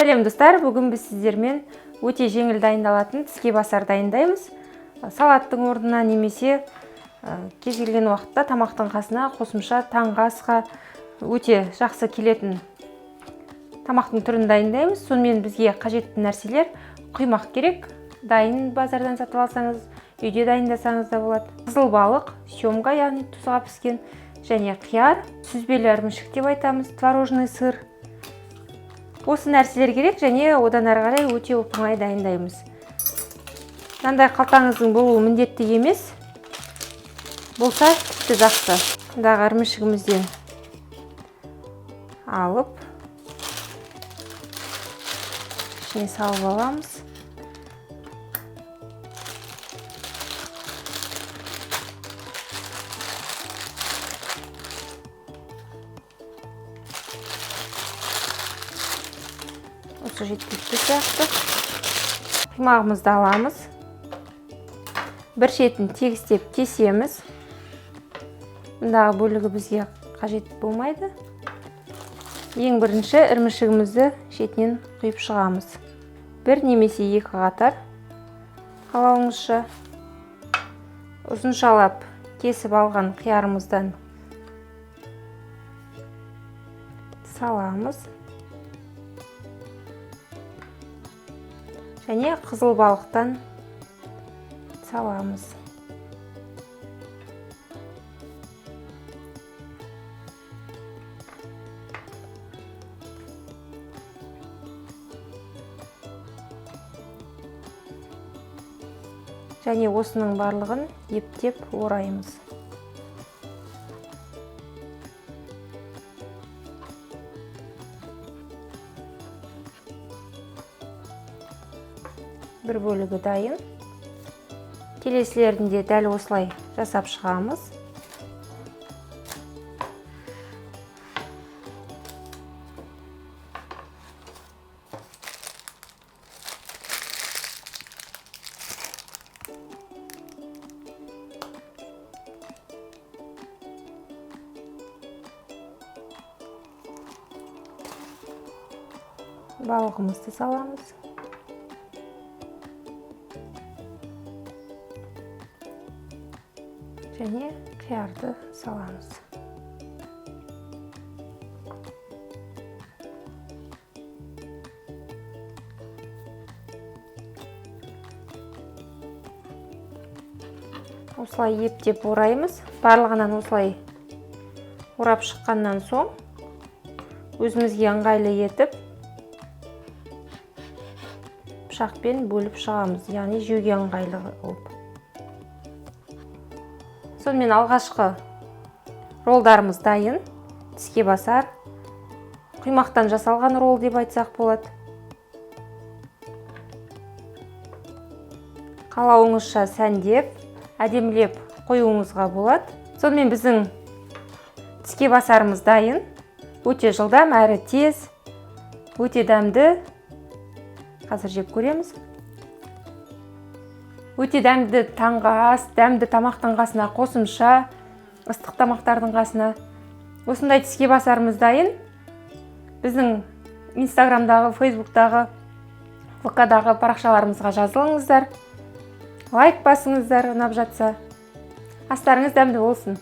Сәлем достар, бүгін біз сіздермен өте жеңіл дайындалатын тіске басар дайындаймыз. Салаттың орнына немесе кез келген уақытта тамақтың қасына қосымша таңғы асқа өте жақсы келетін тамақтың түрін дайындаймыз. Сонымен бізге қажетті нәрселер: құймақ керек, дайын базардан сатып алсаңыз, үйде дайындасаңыз да болады. Қызыл балық, семга, яғни тұзға піскен, және қияр, сүзбелі ірімшік деп айтамыз, творожный сыр. Осы нәрселер керек, және одан ары қарай өте оңай дайындаймыз. Мынандай қалтаңыздың болуы міндетті емес, болса тіпті жақсы. Мұндағы ірімшігімізден алып, ішіне салып аламыз. Осы жеткілікті сияқты. Құймағымызды аламыз. Бір шетін тегістеп кесеміз. Мұндағы бөлігі бізге қажет болмайды. Ең бірінші ірімшігімізді шетінен құйып шығамыз. Бір немесе екі қатар қалауыңызша. Ұзыншалап кесіп алған қиярымыздан саламыз. Және қызыл балықтан саламыз. Және осының барлығын ептеп ораймыз. Бір бөлігі дайын. Келесілерінде дәл осылай жасап шығамыз. Балығымызды саламыз. Және қиярды саламыз. Осылай ептеп ораймыз. Барлығынан осылай орап шыққаннан соң өзімізге ыңғайлы етіп пышақпен бөліп шығамыз, яғни жеуге ыңғайлы болып. Сонымен алғашқы роллдарымыз дайын. Тіске басар, құймақтан жасалған ролл деп айтсақ болады. Қалауыңызша сәндеп, әдемілеп қоюыңызға болады. Сонымен біздің тіске басарымыз дайын. Өте жылдам әрі тез, өте дәмді. Қазір жеп көреміз. Өте дәмді таңғы ас, дәмді тамақтың қасына қосымша, ыстық тамақтардың қасына. Осындай тіске басарымыз дайын. Біздің Инстаграмдағы, Фейсбуктағы, ВК-дағы парақшаларымызға жазылыңыздар. Лайк басыңыздар, ұнап жатса. Астарыңыз дәмді болсын.